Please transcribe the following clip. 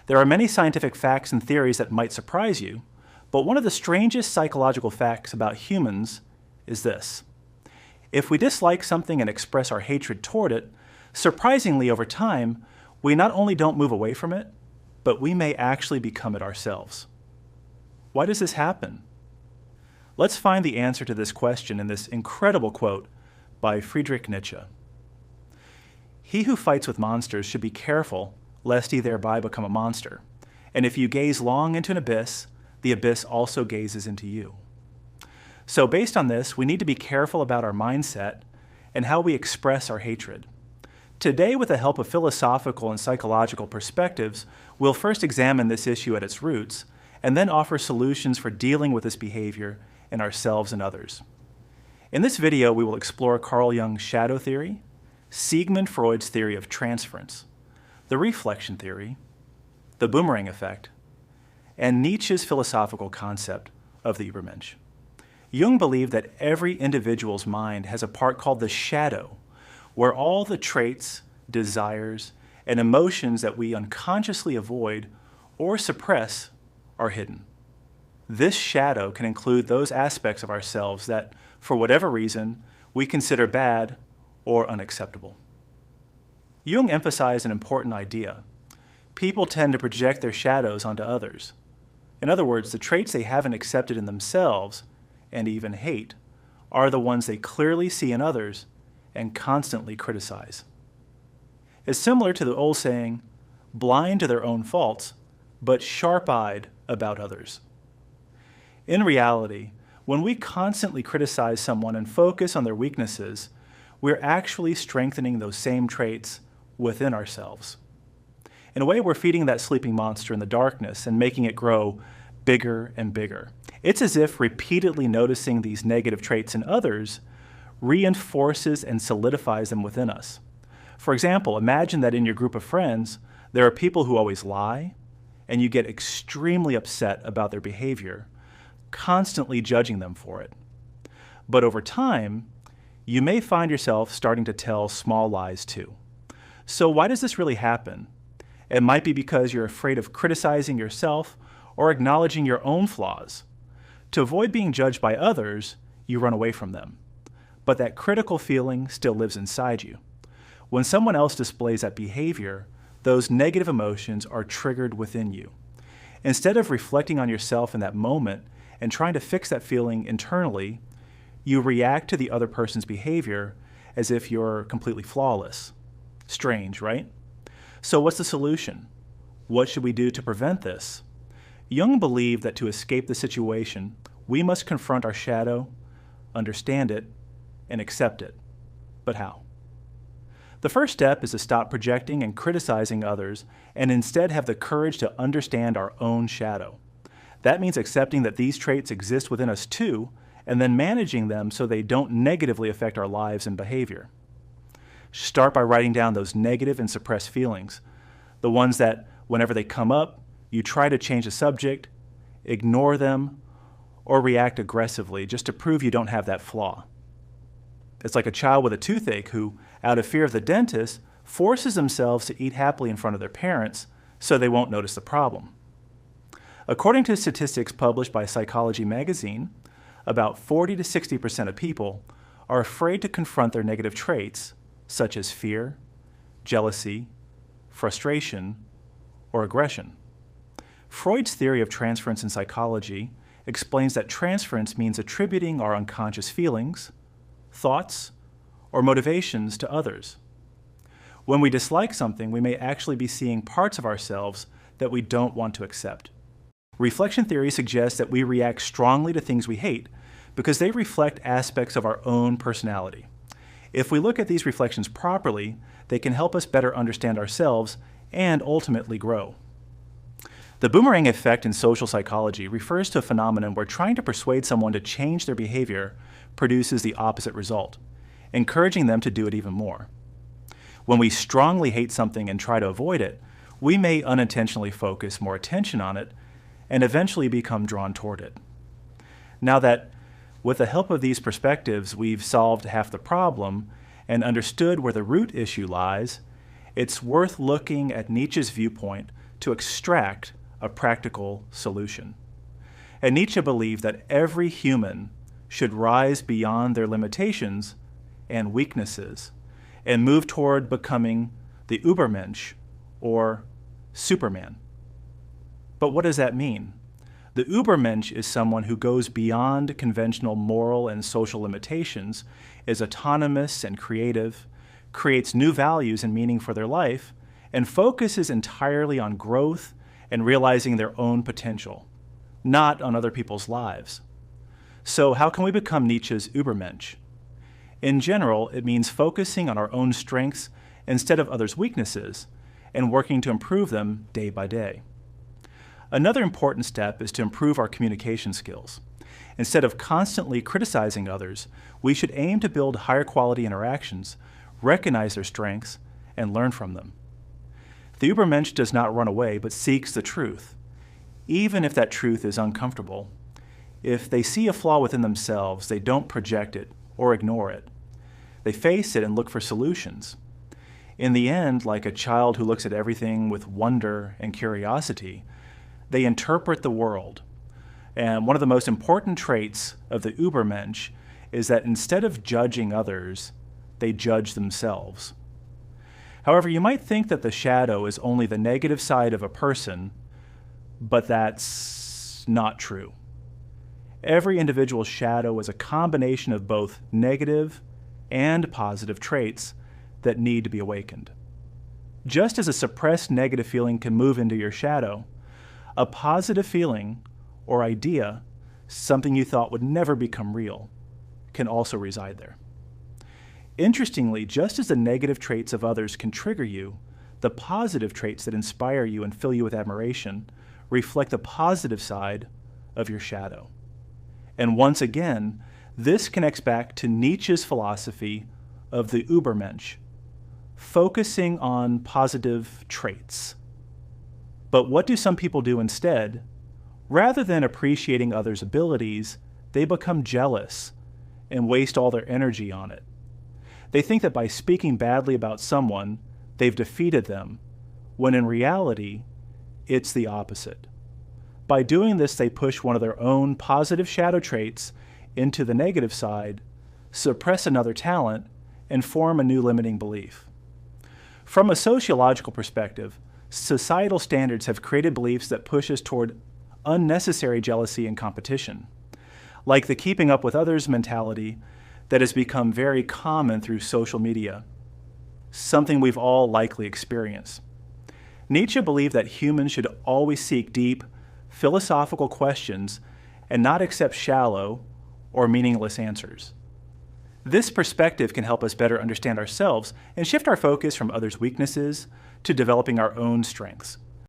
There are many scientific facts and theories that might surprise you, but one of the strangest psychological facts about humans is this. If we dislike something and express our hatred toward it, surprisingly over time, we not only don't move away from it, but we may actually become it ourselves. Why does this happen? Let's find the answer to this question in this incredible quote by Friedrich Nietzsche. "He who fights with monsters should be careful lest he thereby become a monster. And if you gaze long into an abyss, the abyss also gazes into you." So based on this, we need to be careful about our mindset and how we express our hatred. Today, with the help of philosophical and psychological perspectives, we'll first examine this issue at its roots, and then offer solutions for dealing with this behavior in ourselves and others. In this video, we will explore Carl Jung's shadow theory, Sigmund Freud's theory of transference, the reflection theory, the boomerang effect, and Nietzsche's philosophical concept of the Übermensch. Jung believed that every individual's mind has a part called the shadow, where all the traits, desires, and emotions that we unconsciously avoid or suppress are hidden. This shadow can include those aspects of ourselves that, for whatever reason, we consider bad or unacceptable. Jung emphasized an important idea. People tend to project their shadows onto others. In other words, the traits they haven't accepted in themselves, and even hate, are the ones they clearly see in others and constantly criticize. It's similar to the old saying, blind to their own faults, but sharp-eyed about others. In reality, when we constantly criticize someone and focus on their weaknesses, we're actually strengthening those same traits within ourselves. In a way, we're feeding that sleeping monster in the darkness and making it grow bigger and bigger. It's as if repeatedly noticing these negative traits in others reinforces and solidifies them within us. For example, imagine that in your group of friends, there are people who always lie, and you get extremely upset about their behavior, constantly judging them for it. But over time, you may find yourself starting to tell small lies too. So why does this really happen? It might be because you're afraid of criticizing yourself or acknowledging your own flaws. To avoid being judged by others, you run away from them. But that critical feeling still lives inside you. When someone else displays that behavior, those negative emotions are triggered within you. Instead of reflecting on yourself in that moment and trying to fix that feeling internally, you react to the other person's behavior as if you're completely flawless. Strange, right? So what's the solution? What should we do to prevent this? Jung believed that to escape the situation, we must confront our shadow, understand it, and accept it. But how? The first step is to stop projecting and criticizing others and instead have the courage to understand our own shadow. That means accepting that these traits exist within us too, and then managing them so they don't negatively affect our lives and behavior. Start by writing down those negative and suppressed feelings, the ones that, whenever they come up, you try to change the subject, ignore them, or react aggressively just to prove you don't have that flaw. It's like a child with a toothache who, out of fear of the dentist, forces themselves to eat happily in front of their parents so they won't notice the problem. According to statistics published by Psychology magazine, about 40 to 60% of people are afraid to confront their negative traits, such as fear, jealousy, frustration, or aggression. Freud's theory of transference in psychology explains that transference means attributing our unconscious feelings, thoughts, or motivations to others. When we dislike something, we may actually be seeing parts of ourselves that we don't want to accept. Reflection theory suggests that we react strongly to things we hate because they reflect aspects of our own personality. If we look at these reflections properly, they can help us better understand ourselves and ultimately grow. The boomerang effect in social psychology refers to a phenomenon where trying to persuade someone to change their behavior produces the opposite result, encouraging them to do it even more. When we strongly hate something and try to avoid it, we may unintentionally focus more attention on it and eventually become drawn toward it. Now that, with the help of these perspectives, we've solved half the problem and understood where the root issue lies, it's worth looking at Nietzsche's viewpoint to extract a practical solution. And Nietzsche believed that every human should rise beyond their limitations and weaknesses and move toward becoming the Übermensch, or Superman. But what does that mean? The Übermensch is someone who goes beyond conventional moral and social limitations, is autonomous and creative, creates new values and meaning for their life, and focuses entirely on growth and realizing their own potential, not on other people's lives. So how can we become Nietzsche's Übermensch? In general, it means focusing on our own strengths instead of others' weaknesses and working to improve them day by day. Another important step is to improve our communication skills. Instead of constantly criticizing others, we should aim to build higher quality interactions, recognize their strengths, and learn from them. The Übermensch does not run away, but seeks the truth, even if that truth is uncomfortable. If they see a flaw within themselves, they don't project it or ignore it. They face it and look for solutions. In the end, like a child who looks at everything with wonder and curiosity, they interpret the world. And one of the most important traits of the Übermensch is that instead of judging others, they judge themselves. However, you might think that the shadow is only the negative side of a person, but that's not true. Every individual's shadow is a combination of both negative and positive traits that need to be awakened. Just as a suppressed negative feeling can move into your shadow, a positive feeling or idea, something you thought would never become real, can also reside there. Interestingly, just as the negative traits of others can trigger you, the positive traits that inspire you and fill you with admiration reflect the positive side of your shadow. And once again, this connects back to Nietzsche's philosophy of the Übermensch, focusing on positive traits. But what do some people do instead? Rather than appreciating others' abilities, they become jealous and waste all their energy on it. They think that by speaking badly about someone, they've defeated them, when in reality, it's the opposite. By doing this, they push one of their own positive shadow traits into the negative side, suppress another talent, and form a new limiting belief. From a sociological perspective, societal standards have created beliefs that push us toward unnecessary jealousy and competition, like the keeping up with others mentality that has become very common through social media, something we've all likely experienced. Nietzsche believed that humans should always seek deep, philosophical questions and not accept shallow or meaningless answers. This perspective can help us better understand ourselves and shift our focus from others' weaknesses to developing our own strengths.